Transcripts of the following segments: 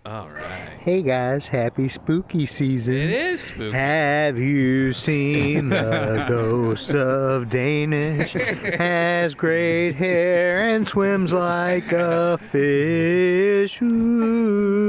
All right. Hey guys, happy spooky season. It is spooky. Have you seen the ghost of Danish? Has great hair and swims like a fish. Ooh.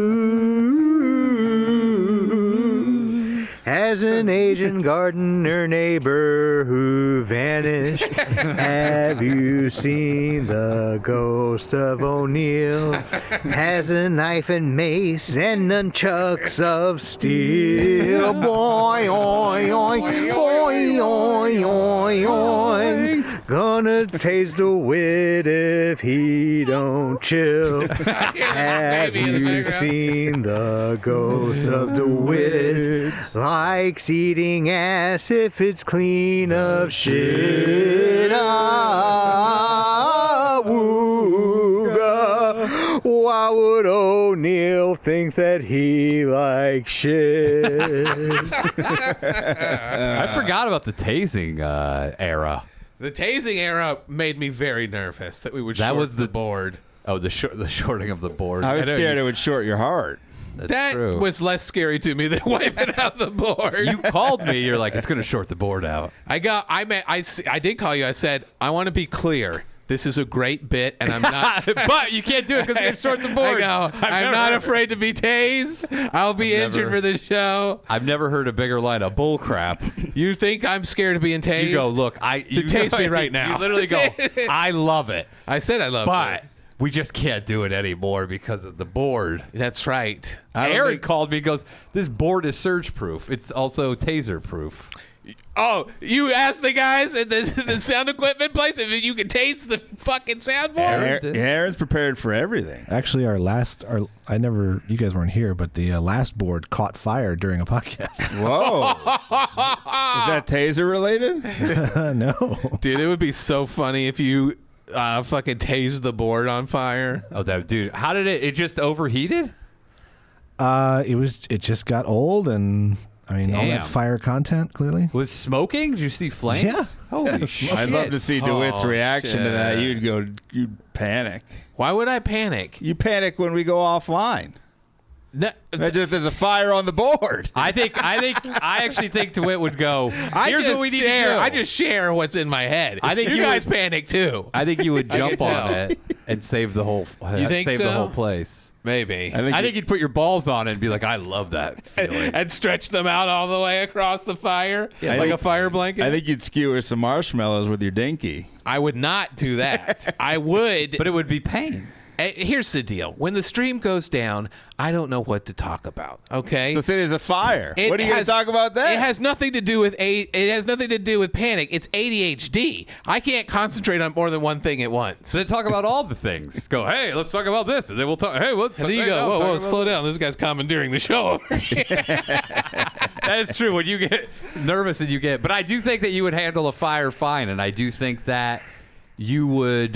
Has an Asian gardener neighbor who vanished. Have you seen the ghost of O'Neill? Has a knife and mace and nunchucks of steel. Boy, oy, oy, oy, oy, oy, oy. Gonna taste DeWitt if he don't chill. Have you seen the ghost of DeWitt? Likes eating ass if it's clean of shit. Ah, wooga. Why would O'Neill think that he likes shit? I forgot about the tasing era. The tasing era made me very nervous that we would short the board. Oh, the shorting of the board. I was scared it would short your heart. That true. was less scary to me than wiping out the board. You called me. You're like, it's going to short the board out. I did call you. I said, I want to be clear. This is a great bit, and I'm not. But you can't do it because you're short the board. I'm not afraid to be tased. I'll be injured for the show. I've never heard a bigger line of bull crap. You think I'm scared of being tased? You go, look, you tase me right now. You literally go, I love it. I said I love it. But we just can't do it anymore because of the board. That's right. Aaron called me and goes, this board is surge proof. It's also taser proof. Oh, you asked the guys at the sound equipment place if you could taste the fucking soundboard? Aaron's prepared for everything. Actually, you guys weren't here, but the last board caught fire during a podcast. Whoa. Is that taser related? No. Dude, it would be so funny if you fucking tased the board on fire. Oh, dude, how did it just overheated? It just got old and all that fire content, clearly. Was smoking? Did you see flames? Yeah. Holy shit. I'd love to see DeWitt's reaction to that. You'd panic. Why would I panic? You panic when we go offline. No, Imagine if there's a fire on the board. I actually think DeWitt would go, here's what we need to do. I just share what's in my head. I think you guys panic too. I think you would jump on it and save the whole the whole place. Maybe. I think you'd put your balls on it and be like, I love that feeling. And stretch them out all the way across the fire like a fire blanket. I think you'd skewer some marshmallows with your dinky. I would not do that. I would. But it would be pain. Here's the deal. When the stream goes down, I don't know what to talk about. Okay. So say there's a fire. What are you going to talk about then? It has nothing to do with panic. It's ADHD. I can't concentrate on more than one thing at once. So then talk about all the things. Go, hey, let's talk about this, and then we'll talk. Hey, what? And then you go, whoa, slow down. This guy's commandeering the show. That is true. When you get nervous but I do think that you would handle a fire fine, and I do think that you would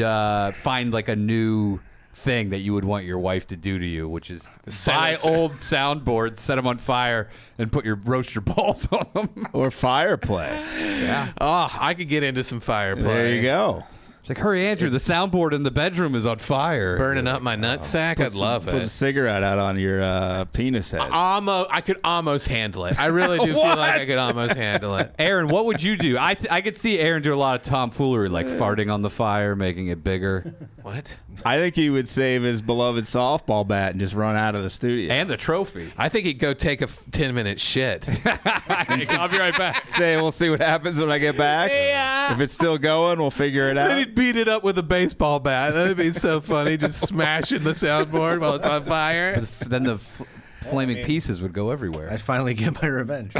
find like a new thing that you would want your wife to do to you, which is buy old soundboards, set them on fire, and roast your balls on them. Or fire play. Yeah. Oh, I could get into some fire play. There you go. It's like, hurry, Andrew, the soundboard in the bedroom is on fire. Burning up my nutsack. I'd love Put a it. cigarette out on your penis head. I could almost handle it. I really do feel like I could almost handle it. Aaron, what would you do? I could see Aaron do a lot of tomfoolery, like farting on the fire, making it bigger. What? I think he would save his beloved softball bat and just run out of the studio. And the trophy. I think he'd go take a 10-minute shit. I'll be right back. We'll see what happens when I get back. Yeah. If it's still going, we'll figure it Then out. he'd beat it up with a baseball bat. That'd be so funny, just smashing the soundboard while it's on fire. Then the flaming pieces would go everywhere. I finally get my revenge.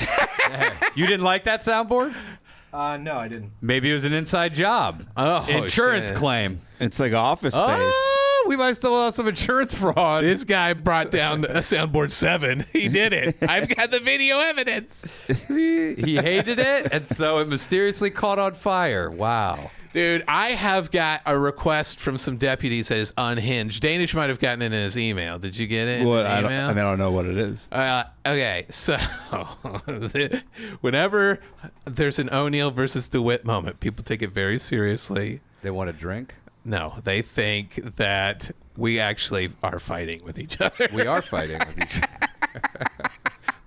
You didn't like that soundboard? No, I didn't. Maybe it was an inside job. Oh, Insurance shit. claim. It's like Office Space. Oh, we might still have some insurance fraud. This guy brought down a soundboard 7. He did it. I've got the video evidence. He hated it, and so it mysteriously caught on fire. Wow. Dude, I have got a request from some deputies that is unhinged. Danish might have gotten it in his email. Did you get it? What? In the email? I don't know what it is. Okay, so whenever there's an O'Neill versus DeWitt moment, people take it very seriously. They want a drink? No, they think that we actually are fighting with each other. We are fighting with each other.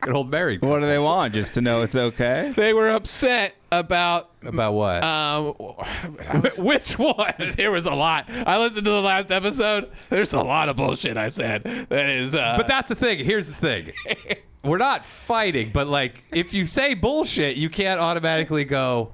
Good old married. What do they want? Just to know it's okay? They were upset about what? which one? There was a lot. I listened to the last episode. There's a lot of bullshit I said. That is. But that's the thing. Here's the thing. We're not fighting, but like, if you say bullshit, you can't automatically go.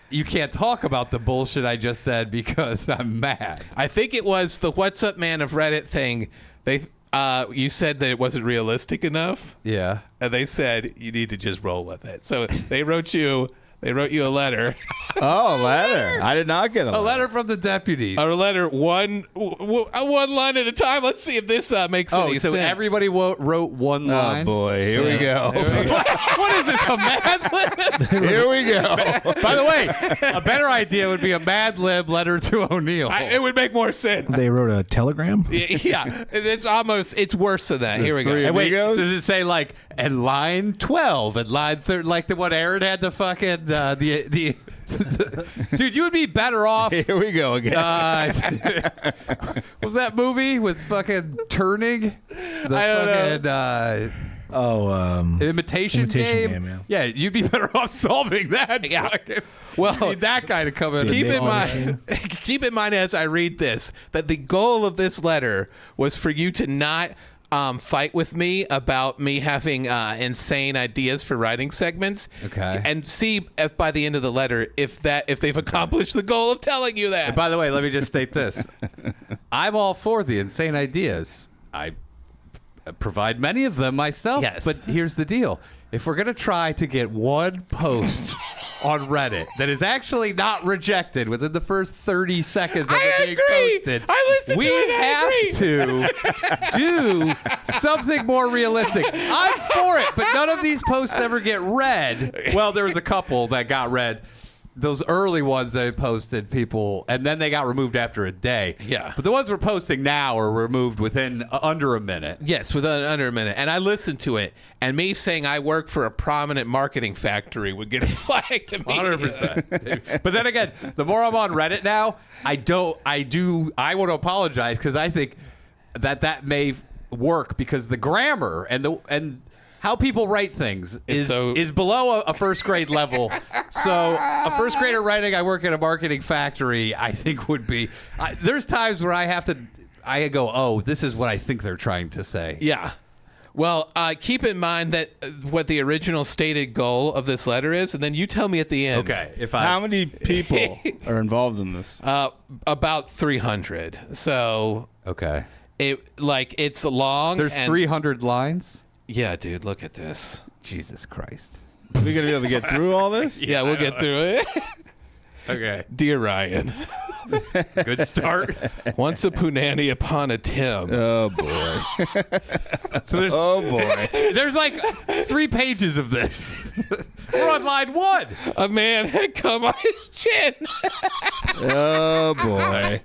You can't talk about the bullshit I just said because I'm mad. I think it was the "What's Up, Man" of Reddit thing. You said that it wasn't realistic enough. Yeah. And they said you need to just roll with it. So they wrote you a letter. Oh, a letter. I did not get a letter from the deputies. A letter one line at a time. Let's see if this makes any sense. So everybody wrote one line. Oh, boy. Here we go. What is this, a Mad Lib? Here we go. By the way, a better idea would be a Mad Lib letter to O'Neill. It would make more sense. They wrote a telegram? Yeah. It's worse than that. Here we go. And wait, so does it say like, and line 12 and line 3, like the one Aaron had to fucking, dude, you would be better off. Here we go again. Was that movie with fucking turning? I don't know. Imitation Game? Yeah, you'd be better off solving that. Yeah. Well, you need that guy to come in. Keep in mind as I read this that the goal of this letter was for you to not fight with me about me having insane ideas for writing segments. Okay. And see if by the end of the letter if they've accomplished the goal of telling you that. And by the way, let me just state this: I'm all for the insane ideas. I provide many of them myself. Yes. But here's the deal: if we're gonna try to get one post on Reddit that is actually not rejected within the first 30 seconds of it being posted, we have to do something more realistic. I'm for it, but none of these posts ever get read. Well, there was a couple that got read. Those early ones they posted, people, and then they got removed after a day. Yeah. But the ones we're posting now are removed within under a minute. Yes, within under a minute. And I listened to it, and me saying I work for a prominent marketing factory would get us flagged to me. 100%. But then again, the more I'm on Reddit now, I want to apologize because I think that may work because the grammar and how people write things is below a first grade level. So a first grader writing, I work at a marketing factory, I think would be, there's times where I go, oh, this is what I think they're trying to say. Yeah. Well, keep in mind that what the original stated goal of this letter is, and then you tell me at the end. Okay. How many people are involved in this? About 300. So Okay. it's long. There's 300 lines? Yeah, dude, look at this. Jesus Christ. Are we going to be able to get through all this? Yeah, we'll get through it. Okay. Dear Ryan, Good start. once a punani upon a Tim. Oh, boy. So there's there's like 3 pages of this. We're on line 1. A man had come on his chin. Oh, boy.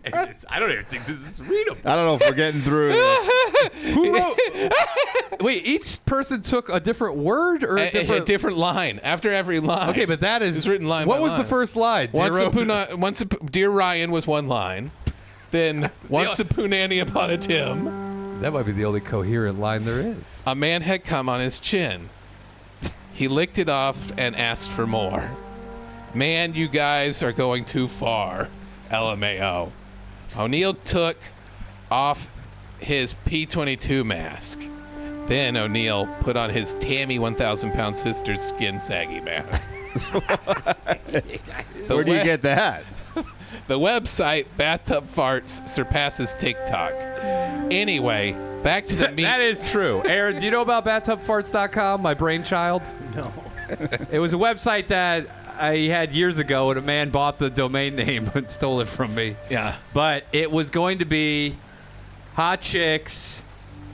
I don't even think this is readable. I don't know if we're getting through it. Who wrote? Wait, each person took a different word or A different line after every line. Okay, but that is It's written line What by was line. the first line? Dear Ryan was one line. Then once a punani upon a Tim. That might be the only coherent line there is. A man had come on his chin. He licked it off and asked for more. Man, you guys are going too far. LMAO. O'Neill took off his P-22 mask. Then O'Neill put on his Tammy 1,000-pound sister's skin saggy mask. Where do you get that? The website Bathtub Farts surpasses TikTok. Anyway, back to the meat. That is true. Aaron, do you know about bathtubfarts.com, my brainchild? No. It was a website that I had years ago, and a man bought the domain name and stole it from me. Yeah. But it was going to be hot chicks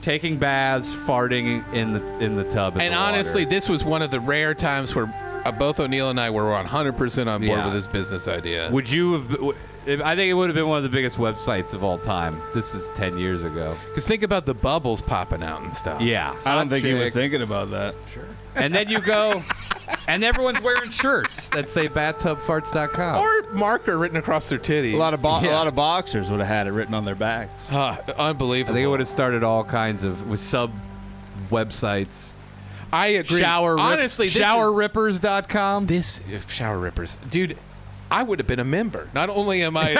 taking baths, farting in the tub. And honestly, this was one of the rare times where both O'Neill and I were 100% on board with this business idea. Would you have? I think it would have been one of the biggest websites of all time. This is 10 years ago. Because think about the bubbles popping out and stuff. Yeah. I don't think he was thinking about that. And then you go, And everyone's wearing shirts that say bathtubfarts.com. Or marker written across their titties. A lot of boxers would have had it written on their backs. Unbelievable. I think it would have started all kinds of with sub websites. I agree. Honestly, showerrippers.com. Shower rippers, dude. I would have been a member. Not only am I,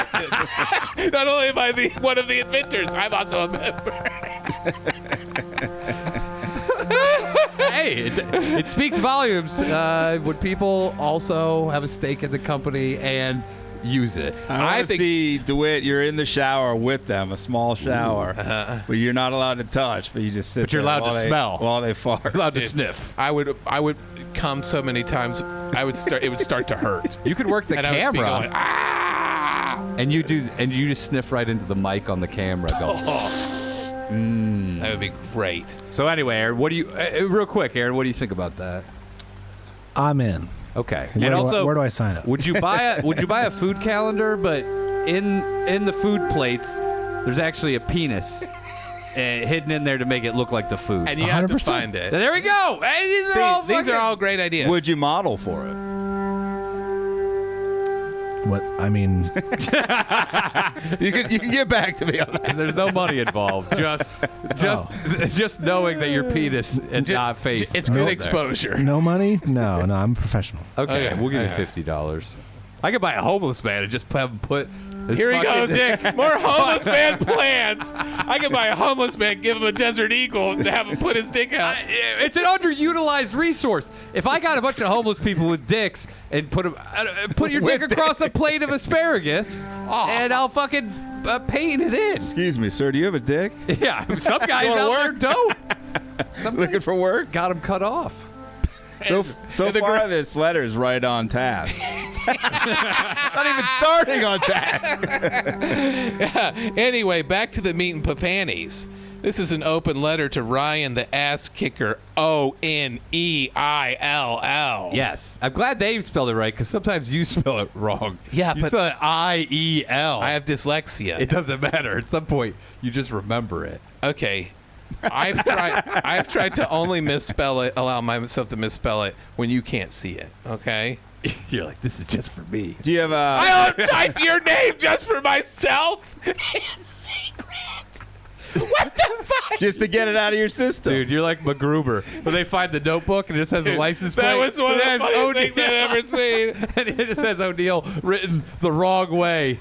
one of the inventors, I'm also a member. Hey, it speaks volumes when people also have a stake in the company and use it. I think, see, DeWitt, you're in the shower with them, a small shower, but you're not allowed to touch. But you just sit. But you're there allowed to they, smell while they fart. You're allowed to sniff. I would come so many times. It would start to hurt. You could work the And I would be camera, going, ah! and you just sniff right into the mic on the camera. Go. That would be great. So anyway, Aaron, what do you real quick, Aaron? What do you think about that? I'm in. Okay. Where do I sign up? Would you buy a food calendar, but in the food plates, there's actually a penis hidden in there to make it look like the food. And you have to 100%. find it. There we go. Hey, These are all great ideas. Would you model for it? What? I mean, You can get back to me on that. There's no money involved. Just knowing that your penis and not face. It's are good there. exposure. no money? No, I'm a professional. Okay, Okay. we'll give you $50. I could buy a homeless man and just have him put his Here he fucking goes, dick. more homeless man plans. I could buy a homeless man, give him a Desert Eagle, and have him put his dick out. It's an underutilized resource. If I got a bunch of homeless people with dicks and put your dick across a plate of asparagus, and I'll fucking paint it in. Excuse me, sir. Do you have a dick? Yeah, some guys wanna out there work? don't. Some Looking guys for work? got them cut off. So far, this letter is right on task. Not even starting on task. Anyway, back to the meat and papanties. This is an open letter to Ryan the ass kicker, O'Neill. Yes, I'm glad Dave spelled it right because sometimes you spell it wrong. Yeah, you but spell it IEL. I have dyslexia. It doesn't matter. At some point, you just remember it. Okay. I've tried to only misspell it, allow myself to misspell it when you can't see it. Okay. You're like, this is just for me. Do you have I don't type your name just for myself. In secret. What the fuck? just to get it out of your system? Dude, you're like MacGruber. When they find the notebook and it just has a license plate. That was one of it the has funniest things O'Neill. I've ever seen. And it just says O'Neill written the wrong way.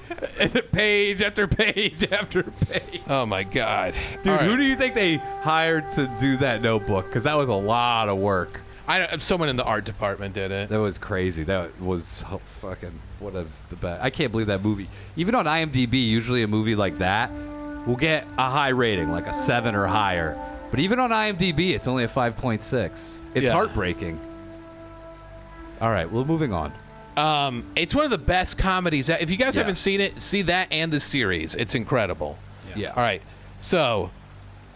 Page after page after page. Oh my God, Dude, All right. who do you think they hired to do that notebook? Because that was a lot of work. Someone in the art department did it. That was crazy. That was so fucking one of the best. I can't believe that movie. Even on IMDb, usually a movie like that will get a high rating, like a 7 or higher. But even on IMDb, it's only a 5.6. It's Yeah. heartbreaking. All right, well, moving on. It's one of the best comedies. If you guys Yeah. haven't seen it, see that and the series. It's incredible. Yeah. All right. So,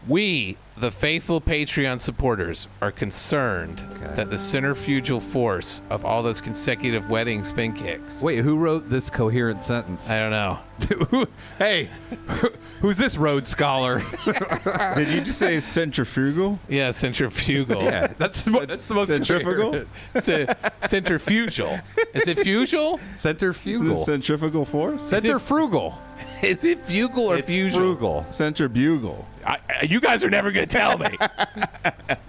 we, the faithful Patreon supporters, are concerned that the centrifugal force of all those consecutive wedding spin kicks. Wait, who wrote this coherent sentence? I don't know. Hey, who's this Rhodes Scholar? Did you just say centrifugal? Yeah, centrifugal. Yeah, that's the most Centrifugal? Centrifugal. Is it fugal? Centrifugal. Centrifugal force? Centrifugal. Is it fugal or It's fugal? frugal. Centribugal. You guys are never going to tell me.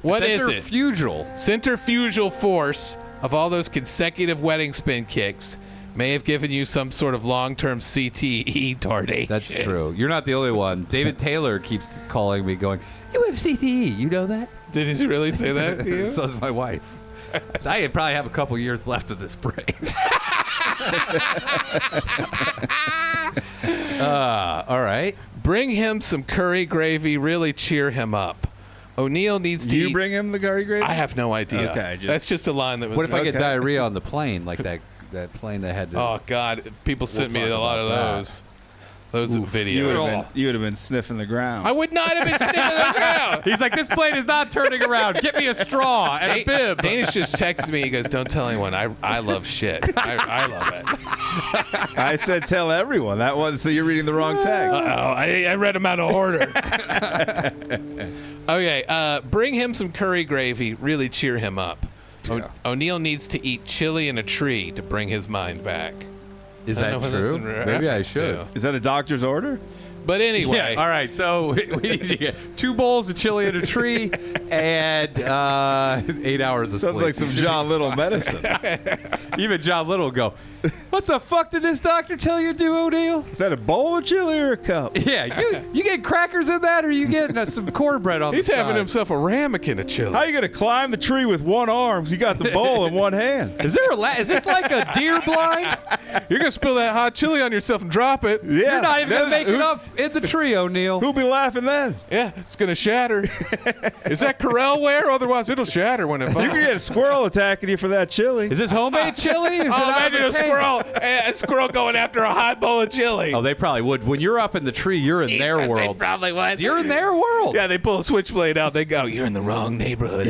What is it? Centrifugal. Centrifugal force of all those consecutive wedding spin kicks may have given you some sort of long-term CTE tardation. That's true. You're not the only one. David Taylor keeps calling me going, you have CTE. You know that? Did he really say that to you? So does my wife. I probably have a couple years left of this break. All right. Bring him some curry gravy. Really cheer him up. O'Neill needs to Do you eat. bring him the curry gravy? I have no idea. Okay, That's just a line that was. What if I get Okay. diarrhea on the plane, like that plane that had to... Oh God! People sent me talk a lot of about those. Those You videos. would have been sniffing the ground. I would not have been sniffing the ground. He's like, this plane is not turning around. Get me a straw and a bib. Danish just texted me. He goes, "Don't tell anyone. I love shit. I love it." I said tell everyone. That was so you're reading the wrong text. I read them out of order. Okay, bring him some curry gravy. Really cheer him up. O'Neill needs to eat chili in a tree to bring his mind back. Is I don't that know what that's true? in Maybe I reference should. to. Is that a doctor's order? But anyway. Yeah, all right, so we need to get 2 bowls of chili in a tree and 8 hours of Sounds sleep. like some John Little medicine. Even John Little will go, what the fuck did this doctor tell you to do, O'Neill? Is that a bowl of chili or a cup? Yeah, you get crackers in that, or you getting some cornbread on He's the having side? himself a ramekin of chili. How you gonna climb the tree with one arm? 'Cause you got the bowl in one hand. Is there is this like a deer blind? You're going to spill that hot chili on yourself and drop it. Yeah, You're not even gonna make it who- up in the tree, O'Neill. Who'll be laughing then? Yeah, it's going to shatter. Is that Corel ware? Otherwise, it'll shatter when it falls. You can get a squirrel attacking you for that chili. Is this homemade chili? Or is it Oh, out of imagine a cake? squirrel going after a hot bowl of chili. Oh, they probably would. When you're up in the tree, you're in their world. They probably would. You're in their world. Yeah, they pull a switchblade out. They go, you're in the wrong neighborhood.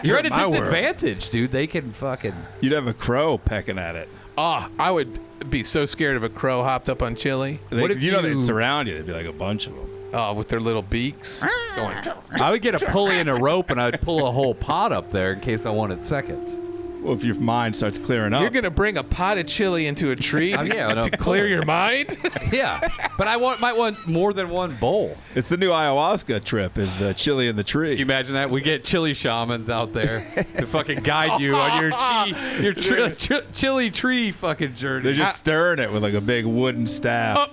You're at a my world. disadvantage, dude. They can fucking. You'd have a crow pecking at it. Oh, I would be so scared if a crow hopped up on chili. What if you know you- they'd surround you? There'd be like a bunch of them. Oh, with their little beaks. Going, I would get a pulley and a rope, and I'd pull a whole pot up there in case I wanted seconds. Well, if your mind starts clearing up. you're going to bring a pot of chili into a tree yeah, no, to clear your mind? Yeah, but I might want more than one bowl. It's the new ayahuasca trip, is the chili in the tree. Can you imagine that? We get chili shamans out there to fucking guide you on your chili tree fucking journey. They're just stirring it with like a big wooden staff.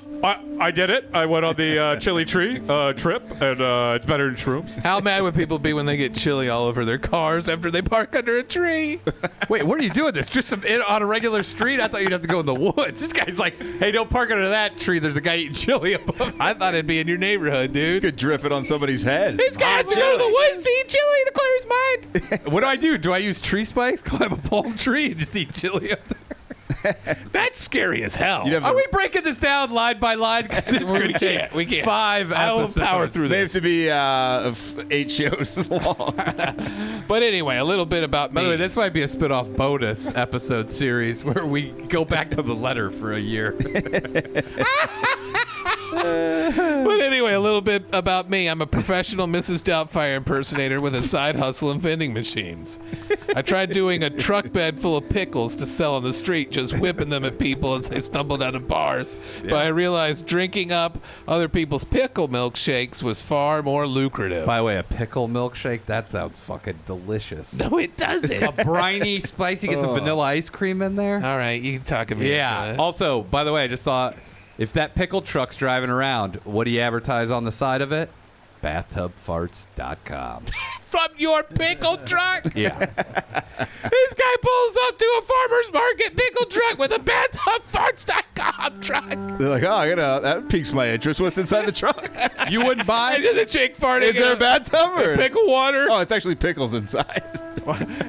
I did it. I went on the chili tree trip, and it's better than shrooms. How mad would people be when they get chili all over their cars after they park under a tree? Wait, what are you doing this? Just on a regular street? I thought you'd have to go in the woods. This guy's like, hey, don't park under that tree. There's a guy eating chili above. I thought it'd be in your neighborhood, You dude. could drip it on somebody's head. This guy has to go to the woods to eat chili to clear his mind. What do I do? Do I use tree spikes, climb a palm tree, and just eat chili up there? That's scary as hell. You'd have Are we breaking this down line by line? We can't. We can't. 5 I will episodes. power through They have this. to be 8 shows long. But anyway, a little bit about By me. the way, this might be a spin-off bonus episode series where we go back to the letter for a year. But anyway, a little bit about me. I'm a professional Mrs. Doubtfire impersonator with a side hustle in vending machines. I tried doing a truck bed full of pickles to sell on the street, just whipping them at people as they stumbled out of bars. But I realized drinking up other people's pickle milkshakes was far more lucrative. By the way, a pickle milkshake, that sounds fucking delicious. No, it doesn't. A briny, spicy, get some vanilla ice cream in there. All right, you can talk about Yeah. it. Also, by the way, I just thought, if that pickle truck's driving around, what do you advertise on the side of it? bathtubfarts.com. From your pickle truck? Yeah. This guy pulls up to a farmer's market pickle truck with a bathtubfarts.com truck. They're like, oh, that piques my interest. What's inside the truck? You wouldn't buy It's just a chick farting Is there a in bathtub or pickle water. Oh, it's actually pickles inside.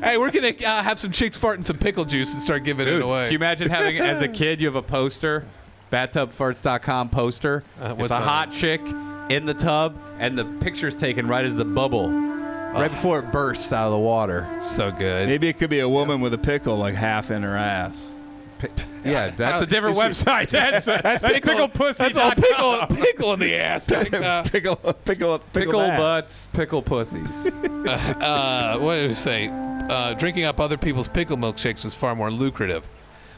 Hey, we're going to have some chicks farting some pickle juice and start giving it Dude, away. can you imagine having, as a kid, you have a poster, bathtubfarts.com poster. What's It's a on hot chick in the tub, and the picture's taken right as the bubble, right before it bursts out of the water. So good. Maybe it could be a woman with a pickle like half in her ass. Yeah, that's a different This is- website. That's picklepussy.com. That's all pickle in the ass. Like, Pickle Pickle ass. butts, pickle pussies. what did it say? Drinking up other people's pickle milkshakes was far more lucrative.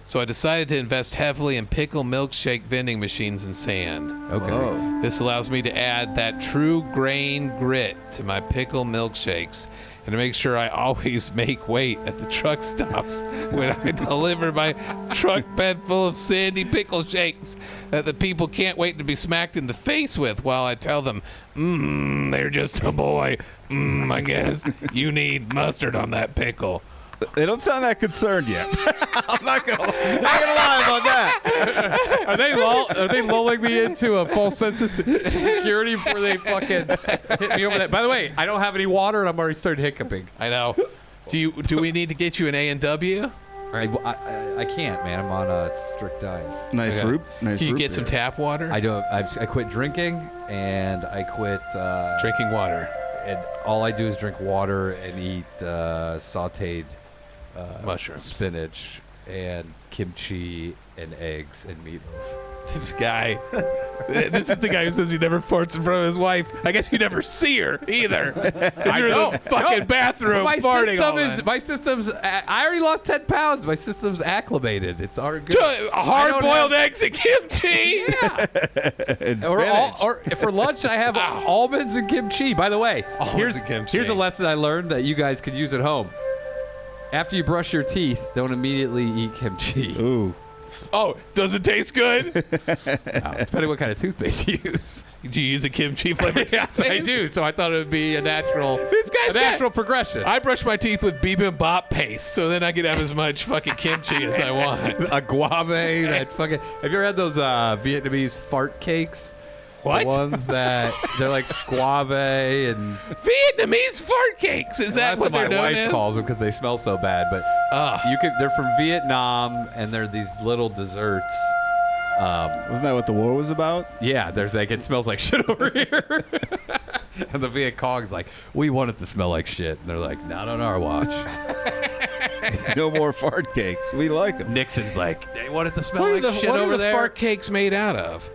So I decided to invest heavily in pickle milkshake vending machines and sand. Okay. This allows me to add that true grain grit to my pickle milkshakes and to make sure I always make weight at the truck stops when I deliver my truck bed full of sandy pickle shakes that the people can't wait to be smacked in the face with while I tell them, they're just a boy. I guess you need mustard on that pickle. They don't sound that concerned yet. I'm not gonna lie about that. Are they lulling me into a false sense of security before they fucking hit me over that? By the way, I don't have any water and I'm already starting hiccuping. I know. Do we need to get you an A&W? I can't, man. I'm on a strict diet. Nice Okay. root. Nice Can you root get some beer. tap water? I quit drinking and I quit Drinking water. and all I do is drink water and eat sautéed Mushrooms. spinach and kimchi and eggs and meatloaf. This guy. This is the guy who says he never farts in front of his wife. I guess you never see her either. You're in the fucking bathroom farting all night. My system's. I already lost 10 pounds. My system's acclimated. It's already good. Hard-boiled eggs and kimchi. Yeah. And or for lunch, I have almonds and kimchi. By the way, Almonds and kimchi. here's a lesson I learned that you guys could use at home. After you brush your teeth, don't immediately eat kimchi. Ooh. Oh, does it taste good? Depending what kind of toothpaste you use. Do you use a kimchi flavored Yes, I do. So I thought it would be a natural, progression. I brush my teeth with bibimbap paste, so then I can have as much fucking kimchi as I want. A guave, that fucking. Have you ever had those Vietnamese fart cakes? What? The ones that they're like guave and. Vietnamese fart cakes. Is that what they're known my wife as? calls them because they smell so bad. But they're from Vietnam and they're these little desserts. Wasn't that what the war was about? Yeah, there's like it smells like shit over here. And the Viet Cong's like, we want it to smell like shit. And they're like, not on our watch. No more fart cakes. We like them. Nixon's like, they want it to smell What like shit are over the there. fart cakes made out of?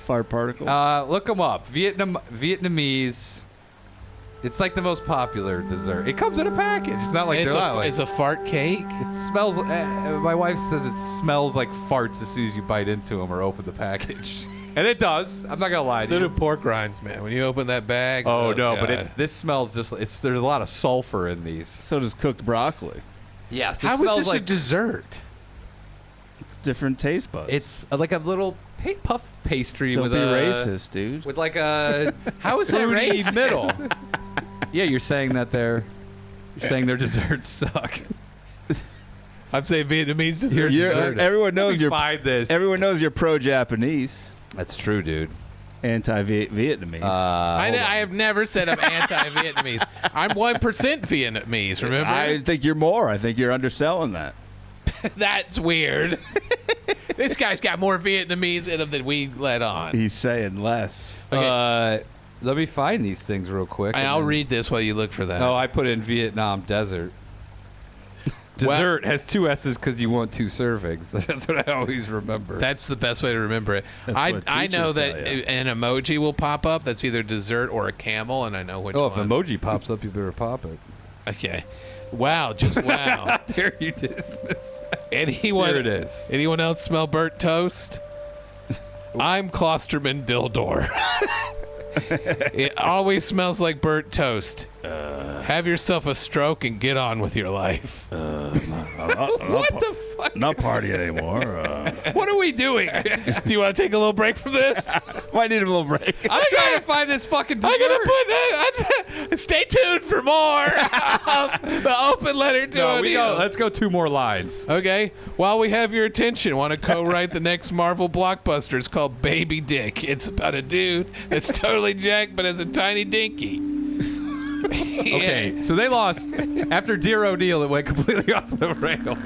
Fart particle. Look them up. Vietnamese. It's like the most popular dessert. It comes in a package. It's not like It's a fart cake. It smells. My wife says it smells like farts as soon as you bite into them or open the package, and it does. I'm not gonna lie to So you. do pork rinds, man. When you open that bag. Oh no, God. but this smells just. There's a lot of sulfur in these. So does cooked broccoli. Yes, How is this a dessert? Different taste buds. It's like a little puff pastry Don't with be a racist, dude. with like a How is that fruity racist? middle. Yeah, you're saying that you're saying their desserts suck. I'm saying Vietnamese dessert. Everyone knows you're. Find this. Everyone knows you're pro-Japanese, That's true, dude. anti-Vietnamese. I have never said I'm anti-Vietnamese. I'm 1% Vietnamese. Remember? I think you're more. I think you're underselling that. That's weird. This guy's got more Vietnamese in him than we let on. He's saying less. Okay. Let me find these things real quick. I'll read this while you look for that. Oh, I put in Vietnam desert. Dessert has 2 S's because you want 2 servings. That's what I always remember. That's the best way to remember it. That's I what know teachers that tell ya. an emoji will pop up that's either dessert or a camel, and I know which if one. emoji pops up, you better pop it. Okay. Wow, just wow. There you dismiss that. Anyone, Here it is. Anyone else smell burnt toast? I'm Klosterman Dildor. It always smells like burnt toast. Have yourself a stroke and get on with your life. What the fuck? Not party anymore. What are we doing? Do you want to take a little break from this? Might need a little break. I'm trying to find this fucking dessert. I'm gonna stay tuned for more. The open letter to O'Neill. Let's go 2 more lines. Okay. While we have your attention, want to co-write the next Marvel blockbuster? It's called Baby Dick. It's about a dude that's totally jacked but has a tiny dinky. Okay, so they lost. After Dear O'Neill, it went completely off the rails.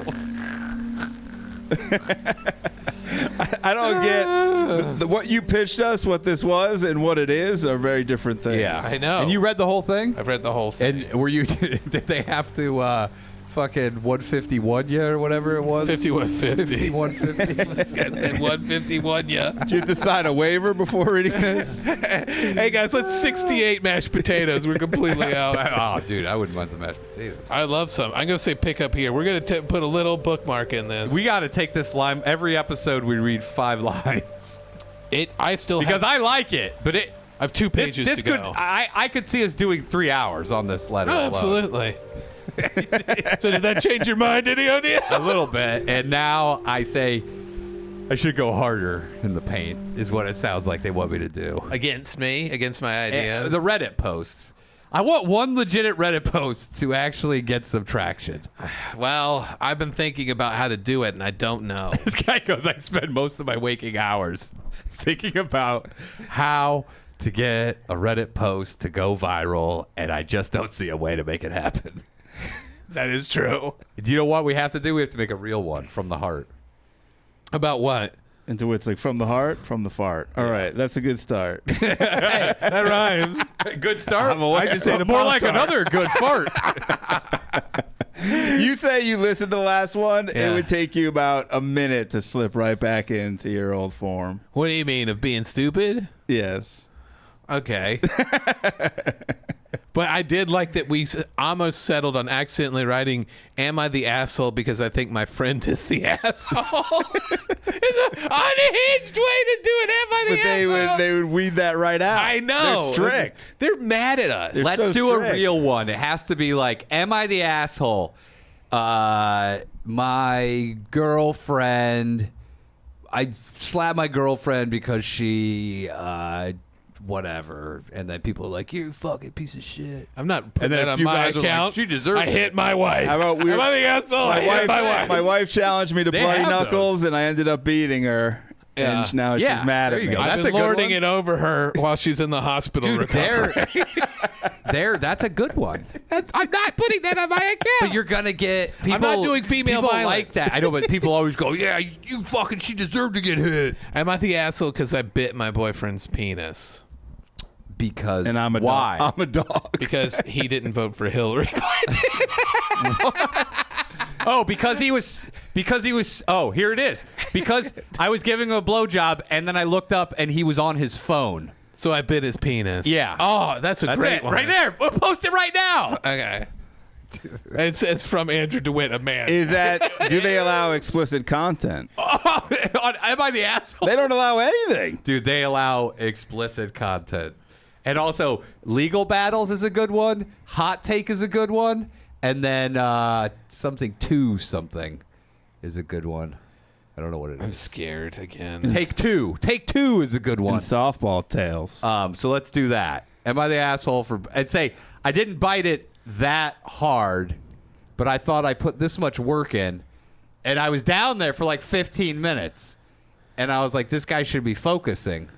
I don't get what you pitched us, what this was, and what it is are very different things. Yeah, I know. And you read the whole thing? I've read the whole thing. And were you? Did they have to fucking 151 you or whatever it was? 5150. 5150. This guy said 151, yeah. Did you have to sign a waiver before reading this? Hey, guys, let's 68 mashed potatoes. We're completely out. Oh, dude, I wouldn't mind some mashed potatoes. I love some. I'm going to say pick up here. We're going to put a little bookmark in this. We got to take this line. Every episode, we read 5 lines. I still Because have, I like it, but it. I have 2 pages This to could. go. I could see us doing 3 hours on this letter. Oh, alone. absolutely. So did that change your mind, Eddie O'Neill? A little bit, and now I say I should go harder in the paint. Is what it sounds like they want me to do. Against me? Against my ideas? The Reddit posts. I want one legitimate Reddit post to actually get some traction. Well, I've been thinking about how to do it, and I don't know. This guy goes, I spend most of my waking hours thinking about how to get a Reddit post to go viral, and I just don't see a way to make it happen. That is true. Do you know what we have to do? We have to make a real one from the heart. About what? Into it's like from the heart, from the fart. All right, that's a good start. That rhymes. Good start. I just ate a more like Pop-Tart. another good fart. You you say you listened to the last one, Yeah. it would take you about a minute to slip right back into your old form. What do you mean, of being stupid? Yes. Okay. But I did like that we almost settled on accidentally writing, "Am I the asshole?" because I think my friend is the asshole. It's an unhinged way to do it. Am I the asshole? They would weed that right out. I know. They're strict. They're mad at us. They're Let's so do strict. a real one. It has to be like, am I the asshole? My girlfriend, I slapped my girlfriend because she, whatever. And then people are like, you fucking piece of shit. I'm not putting And then that a on few my guys are like, account. "She deserved I it." hit my wife. How about Am I the asshole? I hit my wife. My wife challenged me to They bloody have knuckles, and I ended up beating her. Yeah. And now Yeah, she's mad there at you me. go. I've That's been a good lording one. it over her while she's in the hospital Dude, recovering. that's a good one. I'm not putting that on my account. But you're gonna get people. not doing female people violence. like that. I know, but people always go, "Yeah, you fucking. She deserved to get hit." Am I the asshole because I bit my boyfriend's penis? Because And I'm a why? dog. I'm a dog. Because he didn't vote for Hillary Clinton. Oh, because he was. Oh, here it is. Because I was giving him a blowjob, and then I looked up, and he was on his phone. So I bit his penis. Yeah. Oh, that's a That's great it, one. right there. We'll post it right now. Okay. It's from Andrew DeWitt, a man. Is that? Do they allow explicit content? Oh, am I the asshole? They don't allow anything. Dude, they allow explicit content. And also, legal battles is a good one. Hot take is a good one. And then something is a good one. I don't know what it I'm is. scared again. Take two. Take two is a good And one. softball tails. So let's do that. Am I the asshole for? I'd say I didn't bite it that hard, but I thought I put this much work in, and I was down there for like 15 minutes, and I was like, this guy should be focusing.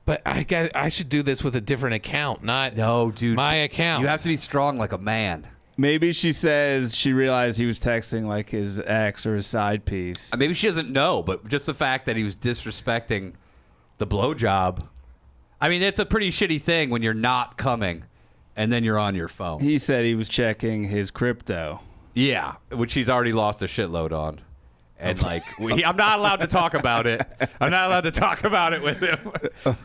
But I should do this with a different account, not No, dude. my account. You have to be strong like a man. Maybe she says she realized he was texting like his ex or his side piece. Maybe she doesn't know, but just the fact that he was disrespecting the blowjob. I mean, it's a pretty shitty thing when you're not coming, and then you're on your phone. He said he was checking his crypto. Yeah, which he's already lost a shitload on. And like, I'm not allowed to talk about it. I'm not allowed to talk about it with him.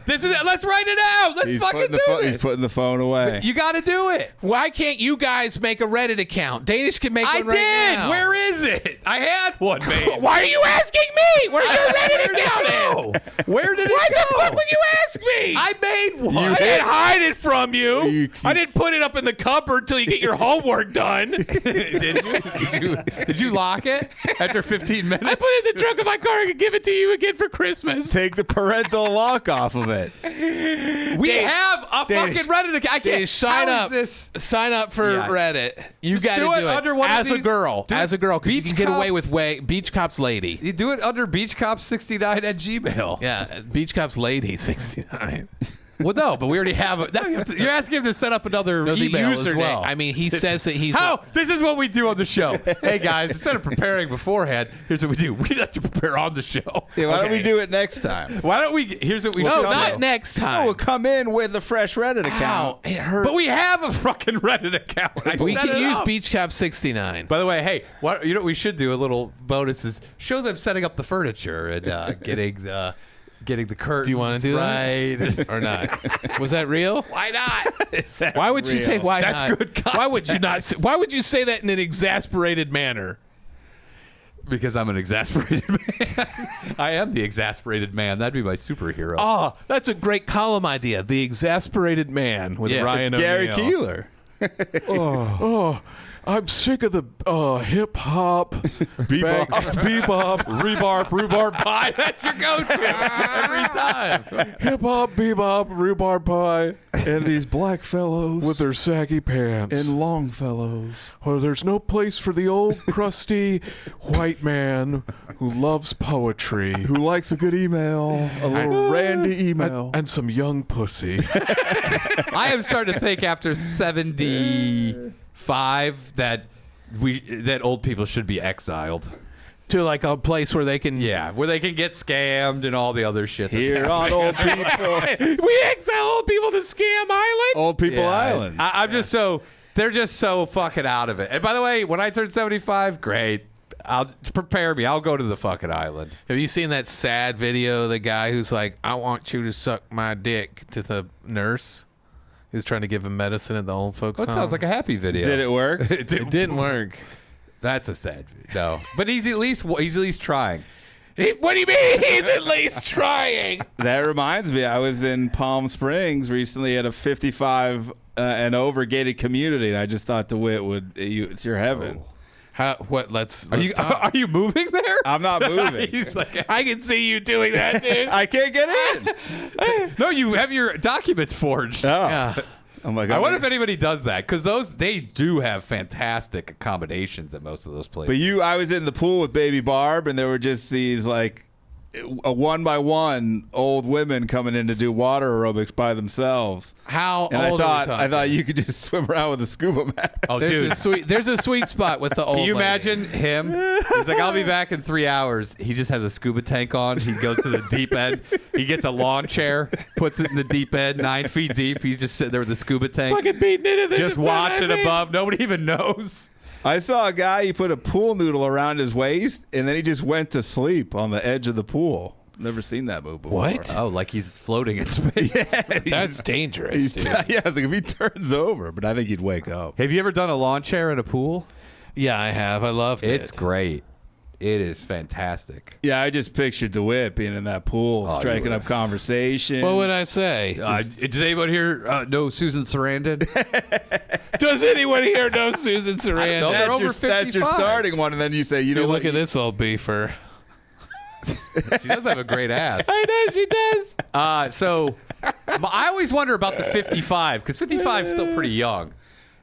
This is it. Let's write it out. Let's fucking do this. He's putting the phone away. You got to do it. Why can't you guys make a Reddit account? Danish can make I one right did. now. Where is it? I had one, man. Why are you asking me? Where your Reddit account is? Where did it Why go? the fuck would you ask me? I made one. I didn't hide it from you. You- I didn't put it up in the cupboard till you get your homework done. Did you lock it after 15 minutes? I put it in the trunk of my car and could give it to you again for Christmas. Take the parental lock off of it. We Danish- have a Danish- fucking Reddit account. I can't Danish, sign how is up. This? Sign up for Yeah. Reddit. You Just got to do do it it under one of as a these- girl. do As it a girl, because you Beach can get away Cops. with Beach Cops Lady. You do it under BeachCops69 at Gmail. Yeah, Beach Cops Lady 69. Well, no, but we already have it. Now you're asking him to set up another No, the email as username. well. I mean, he says that he's How? This is what we do on the show. Hey, guys, instead of preparing beforehand, here's what we do. We have to prepare on the show. Yeah, why don't we Okay. do it next time? Why don't we? Here's what we No, should not do. next Oh, time. we'll come in with a fresh Reddit account. Ow, it hurt. But we have a fucking Reddit account. I we set can it use up. Beach Cops 69. By the way, hey, you know what we should do? A little bonus is show them setting up the furniture and getting the curtains. Do you want to do right? that or not? Was that real? Why not? Why would you say why That's not? good Why would you not? Why would you say that in an exasperated manner? Because I'm an exasperated man. I am the exasperated man. That'd be my superhero. Oh, that's a great column idea. The Exasperated Man with Yeah, Ryan It's Gary O'Neill. Keeler. Oh, I'm sick of the hip hop, Bebop. bebop, Rhubarb pie. That's your go-to every time. hip hop, bebop, rhubarb pie, And these black fellows. with their saggy pants. and long fellows. Oh, there's no place for the old crusty white man who loves poetry Who likes a good email. A little randy email. and some young pussy. I am starting to think after 75 that old people should be exiled. To like a place where they can. Yeah, where they can get scammed and all the other shit. That's Here happening. on Old People. We exile old people to Scam Island. Old People Yeah. Island. I'm just so They're just so fucking out of it. And by the way, when I turn 75, great. Prepare me. I'll go to the fucking island. Have you seen that sad video of the guy who's like, I want you to suck my dick to the nurse who's trying to give him medicine at the old folks That home? sounds like a happy video. Did it work? It didn't work. That's a sad video. No. But he's at least trying. What do you mean he's at least trying? That reminds me, I was in Palm Springs recently at a 55 and over gated community, and I just thought DeWitt it's your heaven. Let's Are you moving there? I'm not moving. He's like, I can see you doing that, dude. I can't get in. no, you have your documents forged. Oh. Yeah. I'm like, I wonder if anybody does that, because they do have fantastic accommodations at most of those places. But I was in the pool with Baby Barb, and there were just these like a 1-by-1 old women coming in to do water aerobics by themselves. How And old I are we talking? thought you could just swim around with a scuba mask. Oh, There's dude. there's a sweet spot with the old. Can you ladies. imagine him? He's like, I'll be back in 3 hours. He just has a scuba tank on. He goes to the deep end. He gets a lawn chair, puts it in the deep end, 9 feet deep. He's just sitting there with a scuba tank, Fucking beating into the just watching above. Nobody even knows. I saw a guy, he put a pool noodle around his waist, and then he just went to sleep on the edge of the pool. Never seen that move before. What? Oh, like he's floating in space. That's dangerous, dude. Yeah, I was like, if he turns over, but I think he'd wake up. Have you ever done a lawn chair in a pool? Yeah, I have. I loved it. It's great. It is fantastic. Yeah, I just pictured DeWitt being in that pool, Oh, striking you up conversation. What would I say? Does anybody here know Susan Sarandon? Does anyone here know Susan Sarandon? know. They're over That's your 55. starting one, and then you say, you know Dude, what? look at this old beefer. She does have a great ass. I know she does. So I always wonder about the 55, because 55 is still pretty young.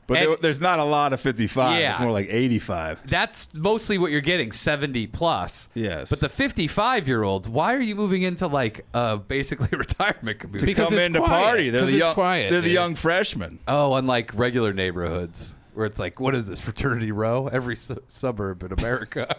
But And- there's not a lot of 55. Yeah. It's more like 85. That's mostly what you're getting, 70 plus. Yes. But the 55-year-olds, why are you moving into like basically a retirement community? Because Come it's in to quiet. party. They're 'Cause the it's young. quiet, they're the dude. young freshmen. Oh, unlike regular neighborhoods where it's like, what is this, fraternity row? Every suburb in America.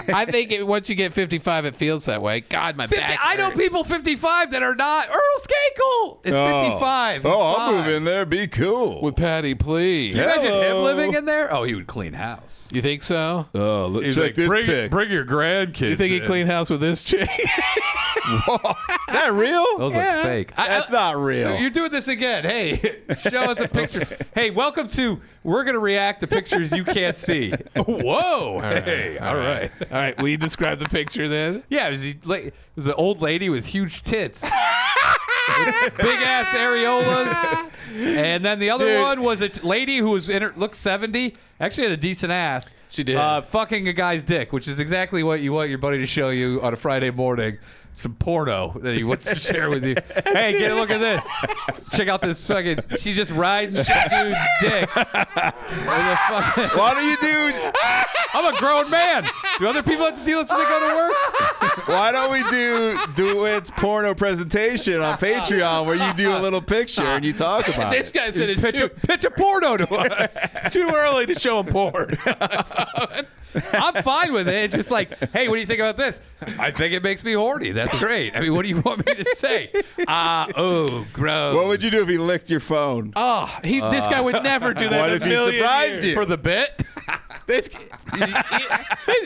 I think once you get 55, it feels that way. God, my back. I know hurts. people 55 that are not. Earl Skakel is 55. He's Oh, I'll move fine. in there. Be cool. with Patty, please. Can you imagine him Hello. living in there? Oh, he would clean house. You think so? Oh, look, He's check like, this bring, pic. bring your grandkids. You think he'd in." clean house with this chick? Is that real? Those look fake. That's not real. You're doing this again. Hey, show us a picture. Hey, welcome to. We're gonna react to pictures you can't see. Whoa. Hey. All right. All right. Will you describe the picture then? Yeah, it was an old lady with huge tits, big ass areolas, and then the other one was a lady who was looked 70. Actually had a decent ass. She did. Fucking a guy's dick, which is exactly what you want your buddy to show you on a Friday morning. Some porno that he wants to share with you. Hey, get a look at this. Check out this fucking. She just riding some dude's dick. Why do you do? I'm a grown man. Do other people have to deal with this when they go to work? Why don't we do DeWitt's porno presentation on Patreon where you do a little picture and you talk about This it? guy said it's Pitch a porno to us. too early to show him porn. I'm fine with it. It's just like, hey, what do you think about this? I think it makes me horny. That's great. I mean, what do you want me to say? Oh, gross. What would you do if he licked your phone? Oh, this guy would never do that. What in if a he million surprised years. you? For the bit? This,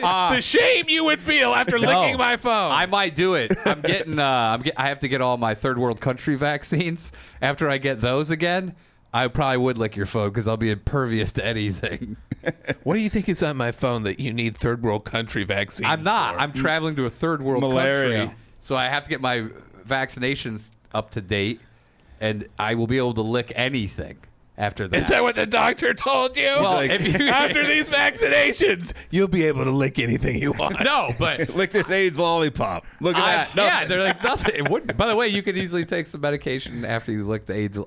the shame you would feel after licking my phone. I might do it. I'm getting. I have to get all my third world country vaccines. After I get those again, I probably would lick your phone because I'll be impervious to anything. What do you think is on my phone that you need third world country vaccines? I'm not. for? I'm traveling to a third world Malaria. country, so I have to get my vaccinations up to date, and I will be able to lick anything after that. Is that what the doctor told you? Well, Like, if you, after these vaccinations, you'll be able to lick anything you want. no, but Lick this AIDS lollipop. Look at that. yeah, Nothing. they're like nothing. It wouldn't. By the way, you could easily take some medication after you lick the AIDS.